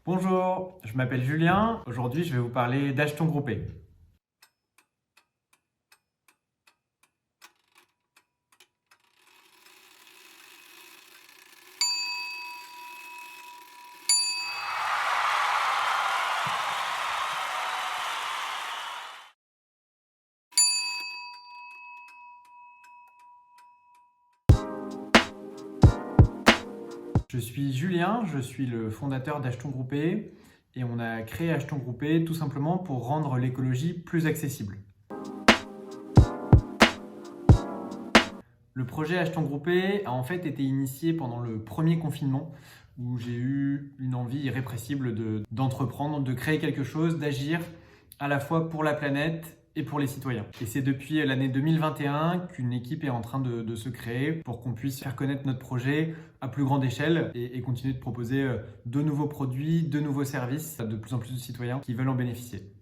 Bonjour, je m'appelle Julien. Aujourd'hui, je vais vous parler d'achetons groupés. Je suis Julien, je suis le fondateur d'Achetons Groupés et on a créé Achetons Groupés tout simplement pour rendre l'écologie plus accessible. Le projet Achetons Groupés a en fait été initié pendant le premier confinement où j'ai eu une envie irrépressible d'entreprendre, de créer quelque chose, d'agir à la fois pour la planète et pour les citoyens. Et c'est depuis l'année 2021 qu'une équipe est en train de se créer pour qu'on puisse faire connaître notre projet à plus grande échelle et continuer de proposer de nouveaux produits, de nouveaux services à de plus en plus de citoyens qui veulent en bénéficier.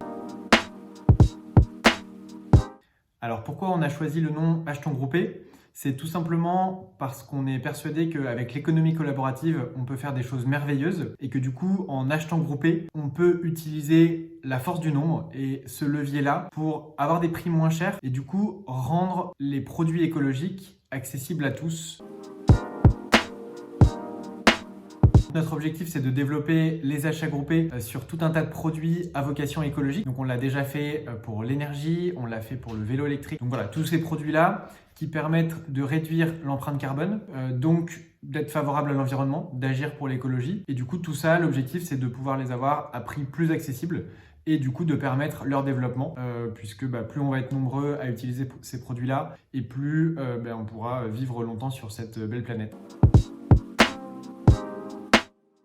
Alors pourquoi on a choisi le nom Achetons Groupés ? C'est tout simplement parce qu'on est persuadé qu'avec l'économie collaborative, on peut faire des choses merveilleuses et que du coup, en achetant groupé, on peut utiliser la force du nombre et ce levier-là pour avoir des prix moins chers et du coup, rendre les produits écologiques accessibles à tous. Notre objectif, c'est de développer les achats groupés sur tout un tas de produits à vocation écologique. Donc, on l'a déjà fait pour l'énergie, on l'a fait pour le vélo électrique. Donc voilà, tous ces produits-là qui permettent de réduire l'empreinte carbone, donc d'être favorable à l'environnement, d'agir pour l'écologie. Et du coup, tout ça, l'objectif, c'est de pouvoir les avoir à prix plus accessible et du coup de permettre leur développement, puisque plus on va être nombreux à utiliser ces produits-là et plus on pourra vivre longtemps sur cette belle planète.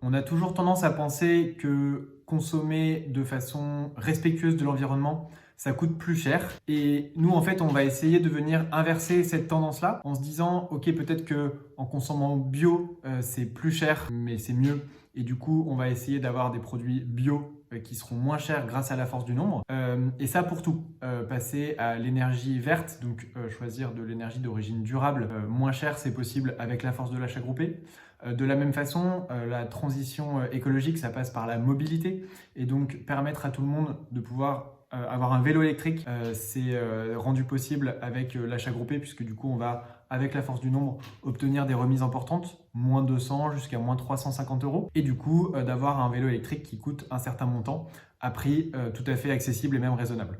On a toujours tendance à penser que consommer de façon respectueuse de l'environnement, ça coûte plus cher. Et nous, en fait, on va essayer de venir inverser cette tendance-là en se disant, ok, peut-être qu'en consommant bio, c'est plus cher, mais c'est mieux. Et du coup, on va essayer d'avoir des produits bio qui seront moins chers grâce à la force du nombre. Et ça pour tout. Passer à l'énergie verte, donc choisir de l'énergie d'origine durable, moins chère, c'est possible avec la force de l'achat groupé. De la même façon, la transition écologique, ça passe par la mobilité et donc permettre à tout le monde de pouvoir avoir un vélo électrique, c'est rendu possible avec l'achat groupé puisque du coup on va, avec la force du nombre, obtenir des remises importantes, moins 200 jusqu'à moins 350 € et du coup d'avoir un vélo électrique qui coûte un certain montant à prix tout à fait accessible et même raisonnable.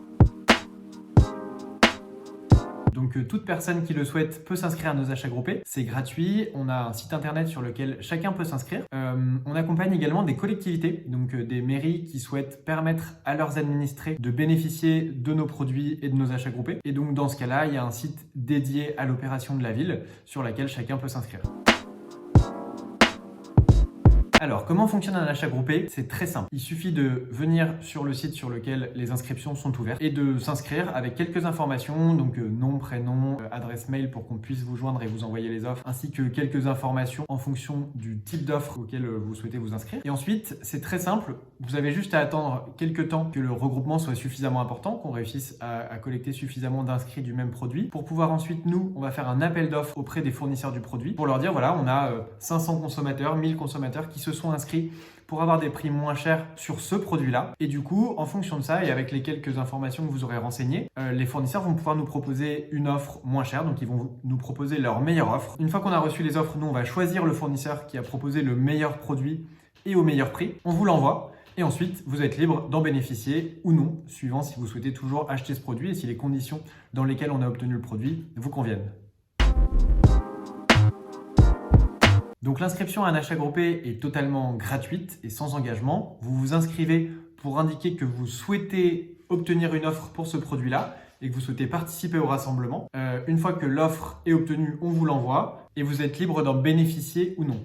Donc toute personne qui le souhaite peut s'inscrire à nos achats groupés, c'est gratuit, on a un site internet sur lequel chacun peut s'inscrire. On accompagne également des collectivités, donc des mairies qui souhaitent permettre à leurs administrés de bénéficier de nos produits et de nos achats groupés. Et donc dans ce cas-là, il y a un site dédié à l'opération de la ville sur laquelle chacun peut s'inscrire. Alors, comment fonctionne un achat groupé? C'est très simple. Il suffit de venir sur le site sur lequel les inscriptions sont ouvertes et de s'inscrire avec quelques informations, donc nom, prénom, adresse mail pour qu'on puisse vous joindre et vous envoyer les offres, ainsi que quelques informations en fonction du type d'offre auquel vous souhaitez vous inscrire. Et ensuite, c'est très simple. Vous avez juste à attendre quelques temps que le regroupement soit suffisamment important, qu'on réussisse à collecter suffisamment d'inscrits du même produit pour pouvoir ensuite, nous, on va faire un appel d'offres auprès des fournisseurs du produit pour leur dire, voilà, on a 500 consommateurs, 1000 consommateurs qui se sont inscrits pour avoir des prix moins chers sur ce produit-là. Et du coup, en fonction de ça et avec les quelques informations que vous aurez renseignées, les fournisseurs vont pouvoir nous proposer une offre moins chère. Donc, ils vont nous proposer leur meilleure offre. Une fois qu'on a reçu les offres, nous, on va choisir le fournisseur qui a proposé le meilleur produit et au meilleur prix. On vous l'envoie. Et ensuite, vous êtes libre d'en bénéficier ou non, suivant si vous souhaitez toujours acheter ce produit et si les conditions dans lesquelles on a obtenu le produit vous conviennent. Donc l'inscription à un achat groupé est totalement gratuite et sans engagement. Vous vous inscrivez pour indiquer que vous souhaitez obtenir une offre pour ce produit-là et que vous souhaitez participer au rassemblement. Une fois que l'offre est obtenue, on vous l'envoie et vous êtes libre d'en bénéficier ou non.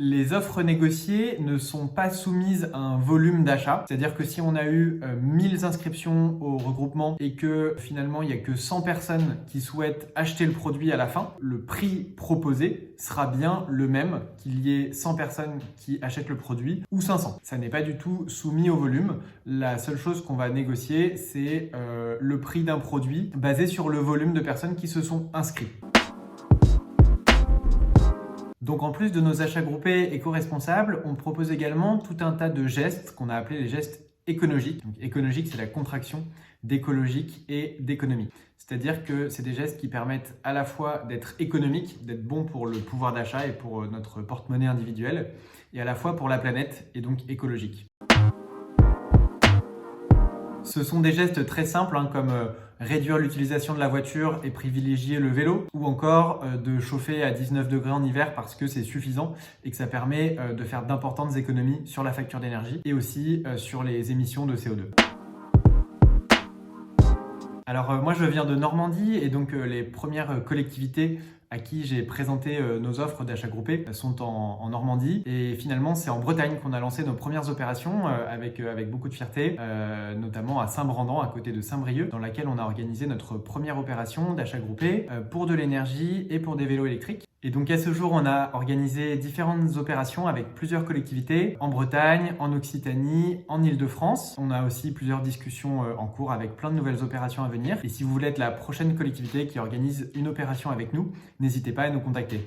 Les offres négociées ne sont pas soumises à un volume d'achat. C'est-à-dire que si on a eu 1000 inscriptions au regroupement et que finalement il n'y a que 100 personnes qui souhaitent acheter le produit à la fin, le prix proposé sera bien le même qu'il y ait 100 personnes qui achètent le produit ou 500. Ça n'est pas du tout soumis au volume. La seule chose qu'on va négocier, c'est le prix d'un produit basé sur le volume de personnes qui se sont inscrites. Donc en plus de nos achats groupés éco-responsables, on propose également tout un tas de gestes qu'on a appelés les gestes écologiques. Donc écologique, c'est la contraction d'écologique et d'économie. C'est-à-dire que c'est des gestes qui permettent à la fois d'être économiques, d'être bons pour le pouvoir d'achat et pour notre porte-monnaie individuelle, et à la fois pour la planète et donc écologiques. Ce sont des gestes très simples comme réduire l'utilisation de la voiture et privilégier le vélo, ou encore de chauffer à 19 degrés en hiver parce que c'est suffisant et que ça permet de faire d'importantes économies sur la facture d'énergie et aussi sur les émissions de CO2. Alors moi je viens de Normandie et donc les premières collectivités à qui j'ai présenté nos offres d'achat groupé sont en Normandie, et finalement c'est en Bretagne qu'on a lancé nos premières opérations avec beaucoup de fierté, notamment à Saint-Brandan à côté de Saint-Brieuc, dans laquelle on a organisé notre première opération d'achat groupé pour de l'énergie et pour des vélos électriques. Et donc à ce jour, on a organisé différentes opérations avec plusieurs collectivités en Bretagne, en Occitanie, en Île-de-France. On a aussi plusieurs discussions en cours avec plein de nouvelles opérations à venir. Et si vous voulez être la prochaine collectivité qui organise une opération avec nous, n'hésitez pas à nous contacter.